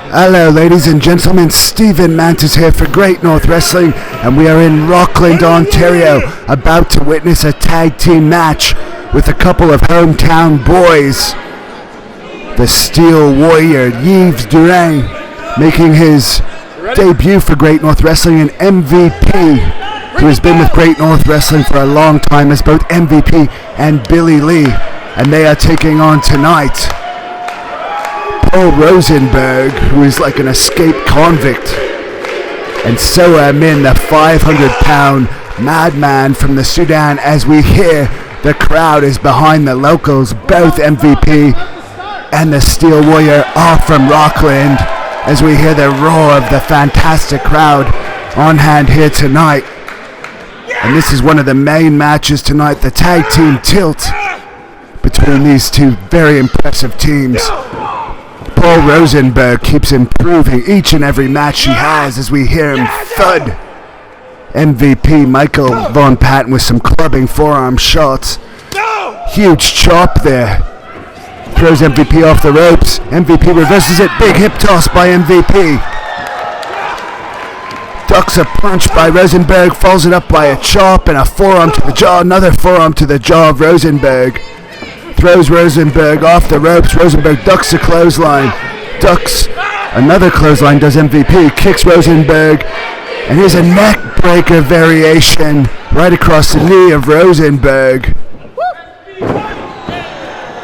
Hello ladies and gentlemen, Stephen Mantis here for Great North Wrestling, and we are in Rockland, Ontario, about to witness a tag team match with a couple of hometown boys. The Steel Warrior, Yves Drouin, making his debut for Great North Wrestling, and MVP, who has been with Great North Wrestling for a long time as both MVP and Billy Lee, and they are taking on tonight Rosenberg, who is like an escaped convict, and Soa Amin, the 500-pound madman from the Sudan. As we hear, the crowd is behind the locals. Both MVP and the Steel Warrior are from Rockland, as we hear the roar of the fantastic crowd on hand here tonight. And this is one of the main matches tonight, the tag team tilt between these two very impressive teams. Rosenberg keeps improving each and every match he has, as we hear him thud MVP Michael Von Patton with some clubbing forearm shots. Huge chop there. Throws MVP off the ropes. MVP reverses it. Big hip toss by MVP. Ducks a punch by Rosenberg. Follows it up by a chop and a forearm to the jaw. Another forearm to the jaw of Rosenberg. Throws Rosenberg off the ropes. Rosenberg ducks a clothesline. Ducks another clothesline, does MVP. Kicks Rosenberg. And here's a neck breaker variation right across the knee of Rosenberg.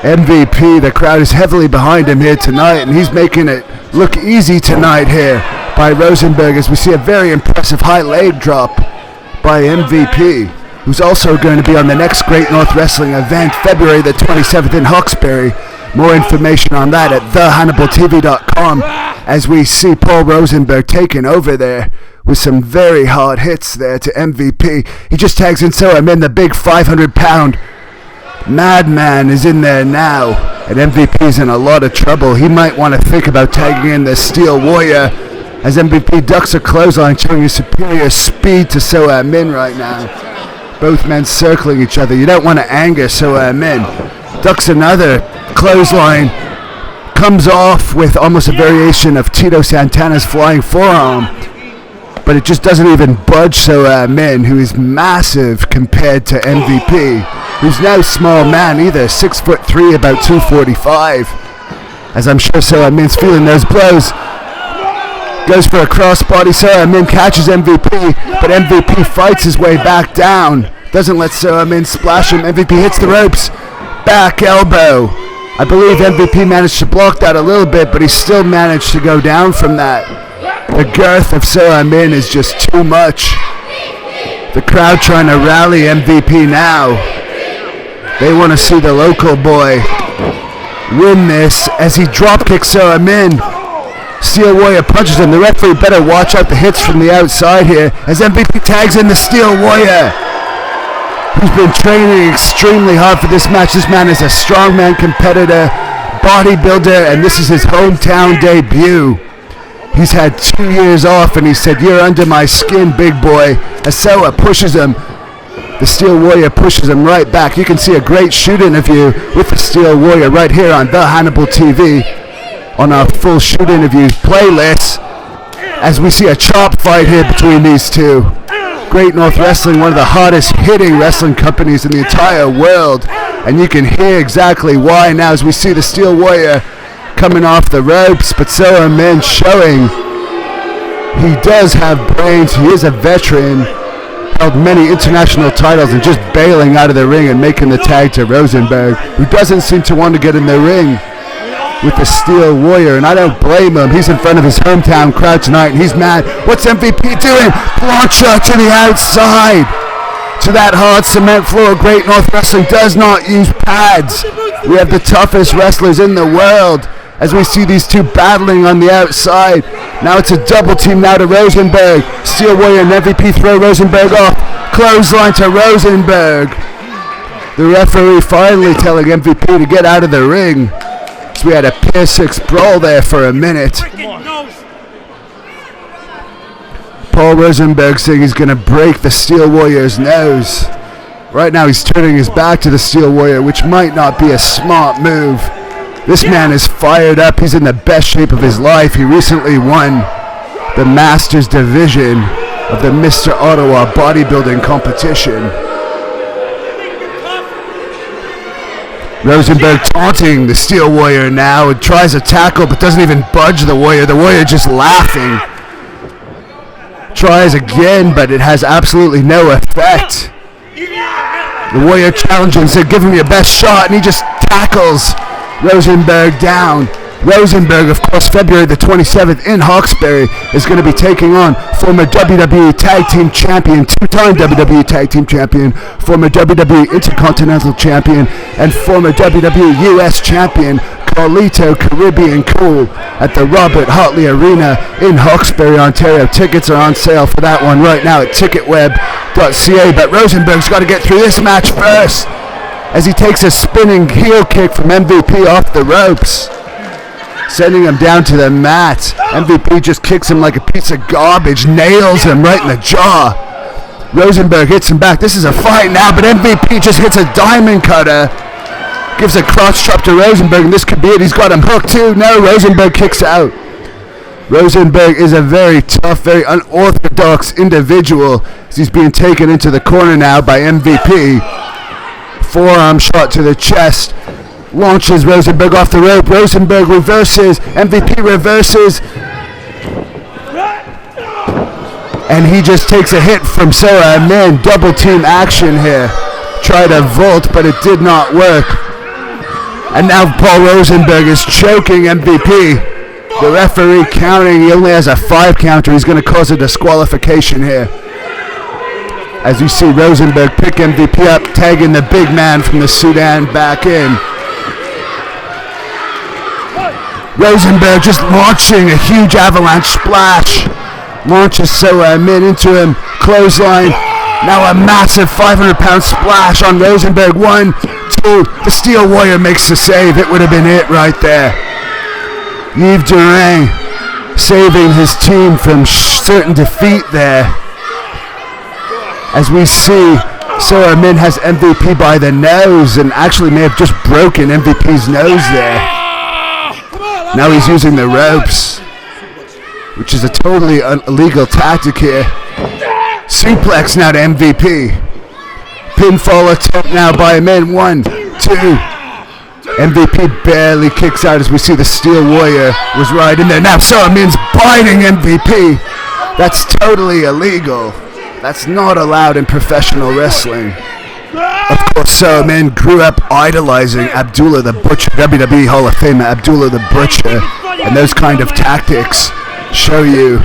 MVP, the crowd is heavily behind him here tonight, and he's making it look easy tonight here by Rosenberg, as we see a very impressive high leg drop by MVP, who's also going to be on the next Great North Wrestling event, February the 27th in Hawkesbury. More information on that at thehannibaltv.com, as we see Paul Rosenberg taking over there with some very hard hits there to MVP. He just tags in Soa Amin, the big 500-pound madman is in there now, and MVP's in a lot of trouble. He might want to think about tagging in the Steel Warrior, as MVP ducks a clothesline, showing his superior speed to Soa Amin right now. Both men circling each other. You don't want to anger Soa Amin. Ducks another clothesline, comes off with almost a variation of Tito Santana's flying forearm, but it just doesn't even budge Soa Amin, who is massive compared to MVP, who's no small man either, 6'3", about 245. As I'm sure Soa Amin's feeling those blows. Goes for a crossbody. Soa Amin catches MVP, but MVP fights his way back down. Doesn't let Soa Amin splash him. MVP hits the ropes. Back elbow. I believe MVP managed to block that a little bit, but he still managed to go down from that. The girth of Soa Amin is just too much. The crowd trying to rally MVP now. They want to see the local boy win this, as he drop kicks Soa Amin. Steel Warrior punches him. The referee better watch out the hits from the outside here, as MVP tags in the Steel Warrior, who's been training extremely hard for this match. This man is a strongman competitor, bodybuilder, and this is his hometown debut. He's had 2 years off, and he said, "You're under my skin, big boy." As Soa pushes him, the Steel Warrior pushes him right back. You can see a great shoot interview with the Steel Warrior right here on The Hannibal TV, on our full shoot interview playlist, as we see a chop fight here between these two. Great North Wrestling, one of the hottest hitting wrestling companies in the entire world, and you can hear exactly why now, as we see the Steel Warrior coming off the ropes, but Soa Amin showing he does have brains. He is a veteran, held many international titles, and just bailing out of the ring and making the tag to Rosenberg, who doesn't seem to want to get in the ring with the Steel Warrior, and I don't blame him. He's in front of his hometown crowd tonight, and he's mad. What's MVP doing? Block shot to the outside, to that hard cement floor. Great North Wrestling does not use pads. We have the toughest wrestlers in the world, as we see these two battling on the outside. Now it's a double team now to Rosenberg. Steel Warrior and MVP throw Rosenberg off. Clothesline to Rosenberg. The referee finally telling MVP to get out of the ring. So we had a Pier 6 brawl there for a minute. Paul Rosenberg saying he's going to break the Steel Warrior's nose. Right now he's turning his back to the Steel Warrior, which might not be a smart move. This man is fired up. He's in the best shape of his life. He recently won the Masters division of the Mr. Ottawa bodybuilding competition. Rosenberg taunting the Steel Warrior now and tries a tackle but doesn't even budge the Warrior. The Warrior just laughing. Tries again, but it has absolutely no effect. The Warrior challenging and said, give him your best shot, and he just tackles Rosenberg down. Rosenberg, of course, February the 27th in Hawkesbury, is going to be taking on former WWE Tag Team Champion, two-time WWE Tag Team Champion, former WWE Intercontinental Champion, and former WWE US Champion, Carlito Caribbean Cool, at the Robert Hartley Arena in Hawkesbury, Ontario. Tickets are on sale for that one right now at ticketweb.ca, but Rosenberg's got to get through this match first, as he takes a spinning heel kick from MVP off the ropes, sending him down to the mat. MVP just kicks him like a piece of garbage, nails him right in the jaw. Rosenberg hits him back. This is a fight now, but MVP just hits a diamond cutter. Gives a crotch chop to Rosenberg, and this could be it. He's got him hooked too. No, Rosenberg kicks out. Rosenberg is a very tough, very unorthodox individual, as he's being taken into the corner now by MVP. Forearm shot to the chest. Launches Rosenberg off the rope. Rosenberg reverses. MVP reverses. And he just takes a hit from Soa Amin. Double team action here. Tried a vault, but it did not work. And now Paul Rosenberg is choking MVP. The referee counting. He only has a 5 counter. He's going to cause a disqualification here. As you see Rosenberg pick MVP up, tagging the big man from the Sudan back in. Rosenberg just launching a huge avalanche splash. Launches Soa Amin into him. Clothesline. Now a massive 500-pound splash on Rosenberg. 1, 2. The Steel Warrior makes the save. It would have been it right there. Yves Drouin saving his team from certain defeat there. As we see, Soa Amin has MVP by the nose and actually may have just broken MVP's nose there. Now he's using the ropes, which is a totally illegal tactic here. Suplex now to MVP. Pinfall attempt now by Amin. 1, 2. MVP barely kicks out as we see the Steel Warrior was right in there. Now Soa Amin's biting MVP. That's totally illegal. That's not allowed in professional wrestling. Of course, Soa Amin grew up idolizing Abdullah the Butcher, WWE Hall of Famer Abdullah the Butcher, and those kind of tactics show you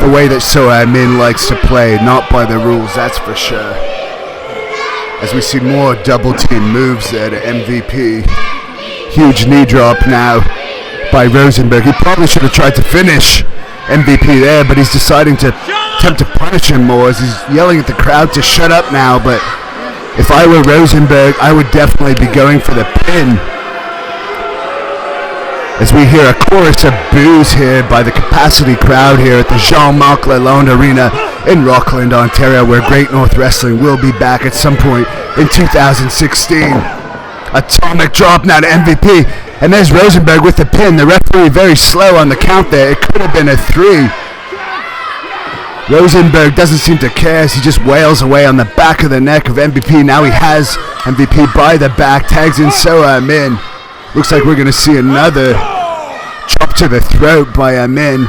the way that Soa Amin likes to play, not by the rules, that's for sure. As we see more double team moves there to MVP. Huge knee drop now by Rosenberg. He probably should have tried to finish MVP there, but he's deciding to attempt to punish him more as he's yelling at the crowd to shut up now. But if I were Rosenberg, I would definitely be going for the pin. As we hear a chorus of boos here by the capacity crowd here at the Jean-Marc Lalonde Arena in Rockland, Ontario, where Great North Wrestling will be back at some point in 2016. Atomic drop now to MVP, and there's Rosenberg with the pin. The referee very slow on the count there. It could have been a 3. Rosenberg doesn't seem to care as he just wails away on the back of the neck of MVP. Now he has MVP by the back, tags in Soa Amin. Looks like we're going to see another chop to the throat by Amin.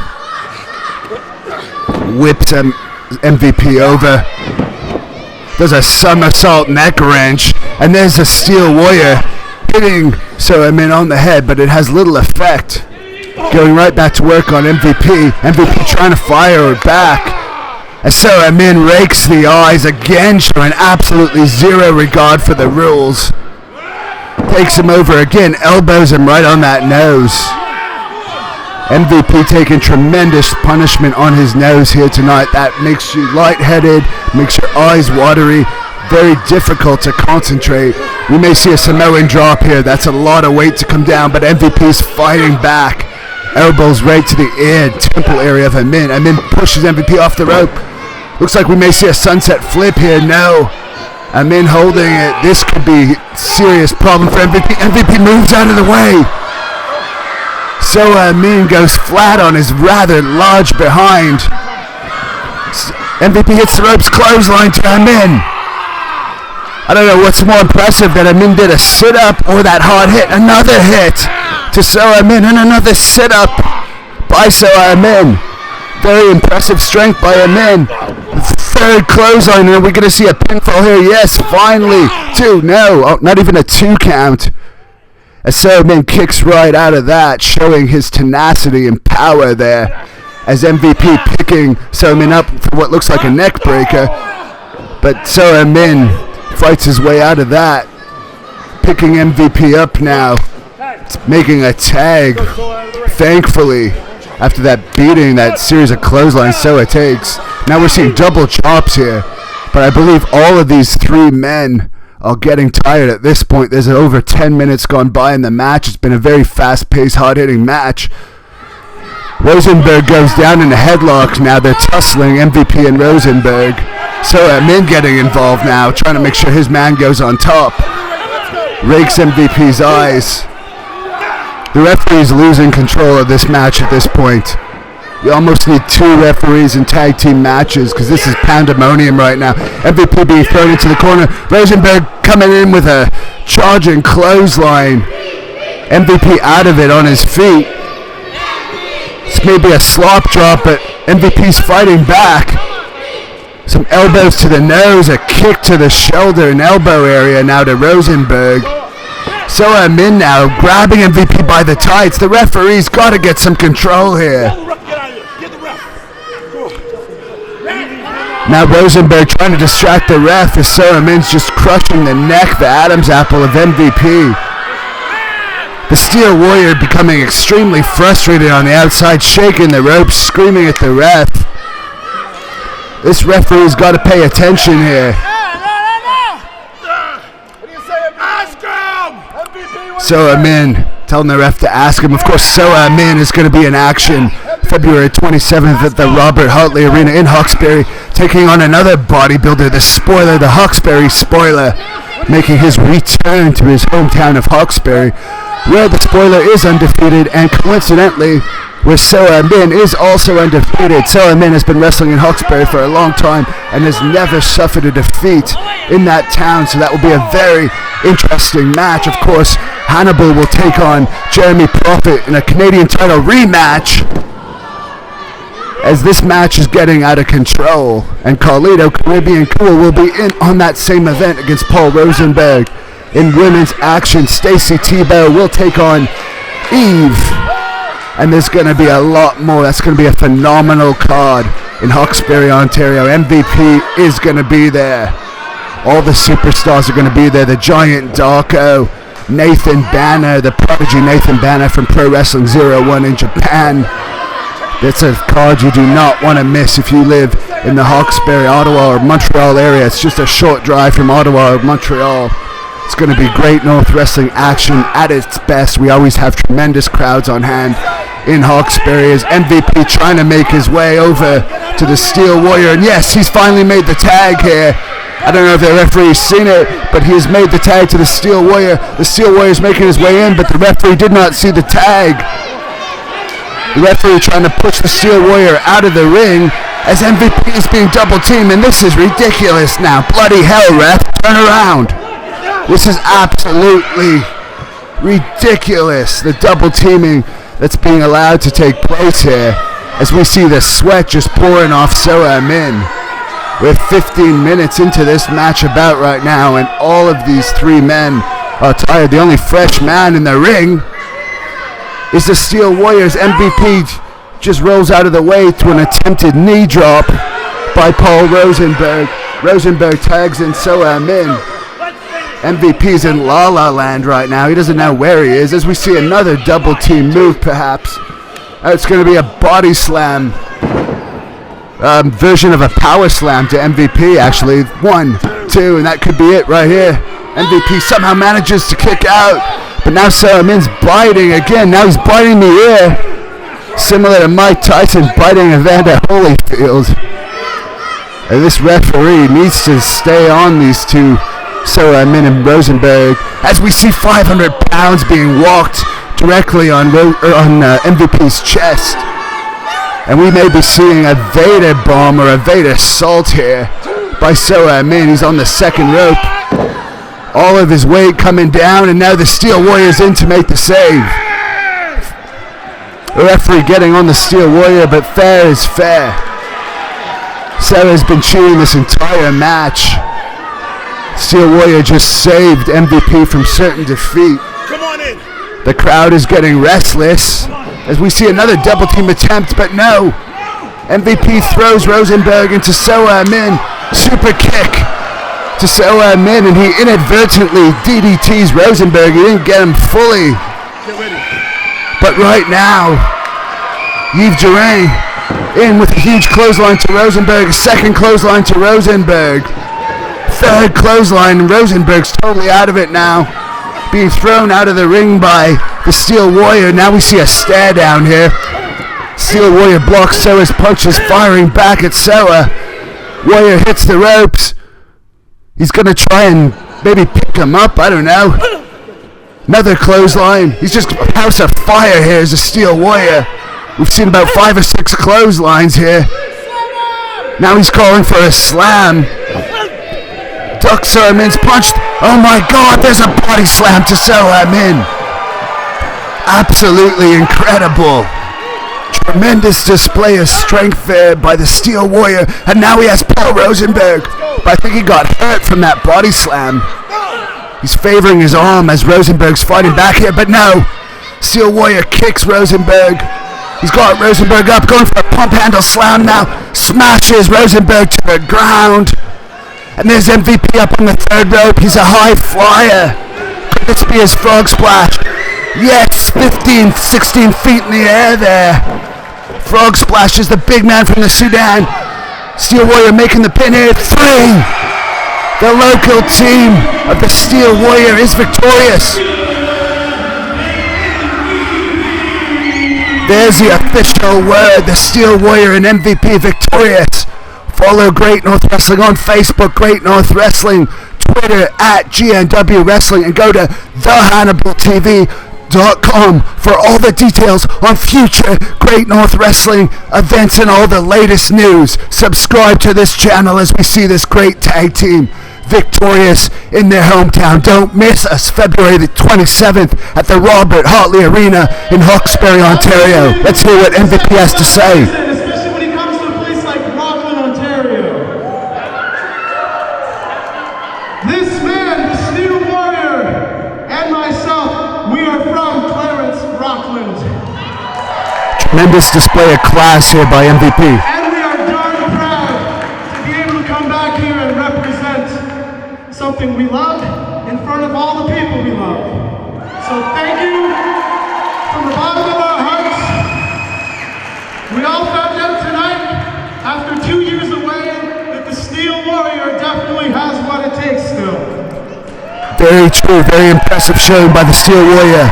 Whips MVP over. Does a somersault neck wrench. And there's a Steel Warrior hitting Soa Amin on the head, but it has little effect. Going right back to work on MVP. MVP trying to fire her back. As Soa Amin rakes the eyes again, showing absolutely zero regard for the rules. Takes him over again, elbows him right on that nose. MVP taking tremendous punishment on his nose here tonight. That makes you lightheaded, makes your eyes watery, very difficult to concentrate. We may see a Samoan drop here. That's a lot of weight to come down, but MVP's fighting back. Elbows right to the ear, temple area of Amin. Amin pushes MVP off the rope. Looks like we may see a sunset flip here. No. Amin holding it. This could be a serious problem for MVP. MVP moves out of the way. Soa Amin goes flat on his rather large behind. MVP hits the ropes, clothesline to Amin. I don't know what's more impressive, that Amin did a sit-up or that hard hit. Another hit to Soa Amin and another sit-up by Soa Amin. Very impressive strength by Amin. Third clothesline, and we're going to see a pinfall here. Yes, finally. 2, no, not even a 2 count. As Soa Amin kicks right out of that, showing his tenacity and power there. As MVP picking Soa Amin up for what looks like a neck breaker. But Soa Amin fights his way out of that. Picking MVP up now. It's making a tag. Thankfully, after that beating, that series of clotheslines Soa takes. Now we're seeing double chops here. But I believe all of these 3 men are getting tired at this point. There's over 10 minutes gone by in the match. It's been a very fast-paced, hard-hitting match. Rosenberg goes down in a headlock. Now they're tussling, MVP and Rosenberg. Soa Amin getting involved now, trying to make sure his man goes on top. Rakes MVP's eyes. The referee's losing control of this match at this point. You almost need 2 referees in tag team matches because this is pandemonium right now. MVP being thrown into the corner. Rosenberg coming in with a charging clothesline. MVP out of it on his feet. This may be a slop drop, but MVP's fighting back. Some elbows to the nose, a kick to the shoulder and elbow area now to Rosenberg. Soa Amin now grabbing MVP by the tights. The referee's got to get some control here. Now Rosenberg trying to distract the ref as Soa Amin's just crushing the neck, the Adam's apple of MVP. The Steel Warrior becoming extremely frustrated on the outside, shaking the ropes, screaming at the ref. This referee's got to pay attention here. Soa Amin telling the ref to ask him. Of course, Soa Amin is going to be in action February 27th at the Robert Hartley Arena in Hawkesbury, taking on another bodybuilder, the Spoiler, the Hawkesbury Spoiler, making his return to his hometown of Hawkesbury, where the Spoiler is undefeated, and coincidentally, where Soa Amin is also undefeated. Soa Amin has been wrestling in Hawkesbury for a long time and has never suffered a defeat in that town, so that will be a very interesting match. Of course, Hannibal will take on Jeremy Prophet in a Canadian title rematch, as this match is getting out of control, and Carlito Caribbean Cool will be in on that same event against Paul Rosenberg. In women's action, Stacy Tebow will take on Eve, and there's going to be a lot more. That's going to be a phenomenal card in Hawkesbury, Ontario. MVP is going to be there. All the superstars are going to be there. The Giant Darko, Nathan Banner, the prodigy Nathan Banner from Pro Wrestling 01 in Japan. That's a card you do not want to miss if you live in the Hawkesbury, Ottawa, or Montreal area. It's just a short drive from Ottawa or Montreal. It's going to be great North Wrestling action at its best. We always have tremendous crowds on hand in Hawkesbury as MVP trying to make his way over to the Steel Warrior. And yes, he's finally made the tag here. I don't know if the referee's seen it, but he has made the tag to the Steel Warrior. The Steel Warrior's making his way in, but the referee did not see the tag. The referee trying to push the Steel Warrior out of the ring as MVP is being double teamed, and this is ridiculous now. Bloody hell, ref, turn around. This is absolutely ridiculous, the double teaming that's being allowed to take place here, as we see the sweat just pouring off Soa Amin. We're 15 minutes into this match about right now, and all of these 3 men are tired. The only fresh man in the ring is the Steel Warriors. MVP just rolls out of the way to an attempted knee drop by Paul Rosenberg. Rosenberg tags in Soa Amin. MVP's in La La Land right now. He doesn't know where he is, as we see another double team move perhaps. It's going to be a body slam version of a power slam to MVP actually. 1, 2, and that could be it right here. MVP somehow manages to kick out, but now Soa Amin's biting again. Now he's biting the ear, similar to Mike Tyson biting Evander Holyfield. And this referee needs to stay on these two, Soa Amin and Rosenberg, as we see 500 pounds being walked directly on MVP's chest. And we may be seeing a Vader bomb or a Vader salt here by Soa Amin. He's on the second rope. All of his weight coming down, and now the Steel Warrior's in to make the save. The referee getting on the Steel Warrior, but fair is fair. Soa's been cheering this entire match. Steel Warrior just saved MVP from certain defeat. Come on in. The crowd is getting restless as we see another double team attempt, but no. MVP throws Rosenberg into Soa Amin. Super kick to Soa Amin, and he inadvertently DDTs Rosenberg. He didn't get him fully. Get ready. But right now, Yves Drouin in with a huge clothesline to Rosenberg. Second clothesline to Rosenberg. Third clothesline, and Rosenberg's totally out of it now. Being thrown out of the ring by the Steel Warrior. Now we see a stare down here. Steel Warrior blocks Soa's punches, firing back at Soa. Warrior hits the ropes. He's going to try and maybe pick him up. I don't know. Another clothesline. He's just a house of fire here as a Steel Warrior. We've seen about 5 or 6 clotheslines here. Now he's calling for a slam. Ducks Soa Amin's punched. Oh my God, there's a body slam to Soa Amin. Absolutely incredible. Tremendous display of strength there by the Steel Warrior. And now he has Paul Rosenberg. But I think he got hurt from that body slam. He's favoring his arm as Rosenberg's fighting back here, but no. Steel Warrior kicks Rosenberg. He's got Rosenberg up, going for a pump handle slam now. Smashes Rosenberg to the ground. And there's MVP up on the third rope. He's a high flyer. Could this be his frog splash? Yes, 15, 16 feet in the air there. Frog splash is the big man from the Sudan. Steel Warrior making the pin here. 3. The local team of the Steel Warrior is victorious. There's the official word. The Steel Warrior and MVP victorious. Follow Great North Wrestling on Facebook, Great North Wrestling, Twitter at GNW Wrestling, and go to HANNIBALTV.com for all the details on future Great North Wrestling events and all the latest news. Subscribe to this channel as we see this great tag team victorious in their hometown. Don't miss us February the 27th at the Robert Hartley Arena in Hawkesbury, Ontario. Let's hear what MVP has to say. Especially when it comes to a place like Rockland, Ontario. This man, the Steel Warrior, and myself, we are from Clarence, Rockland. Tremendous display of class here by MVP. And we are darn proud to be able to come back here and represent something we love in front of all the people we love. So thank you from the bottom of our hearts. We all found out tonight, after 2 years away, that the Steel Warrior definitely has what it takes still. Very true, very impressive showing by the Steel Warrior.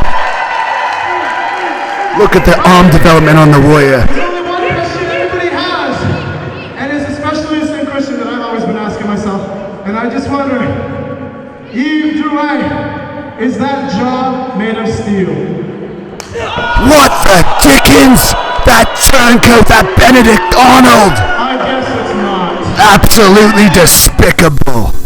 Look at the arm development on the Warrior. There's only one question everybody has, and it's especially the same question that I've always been asking myself. And I just wonder, Yves Drouin, is that jaw made of steel? What the dickens? That turncoat, that Benedict Arnold! I guess it's not. Absolutely despicable.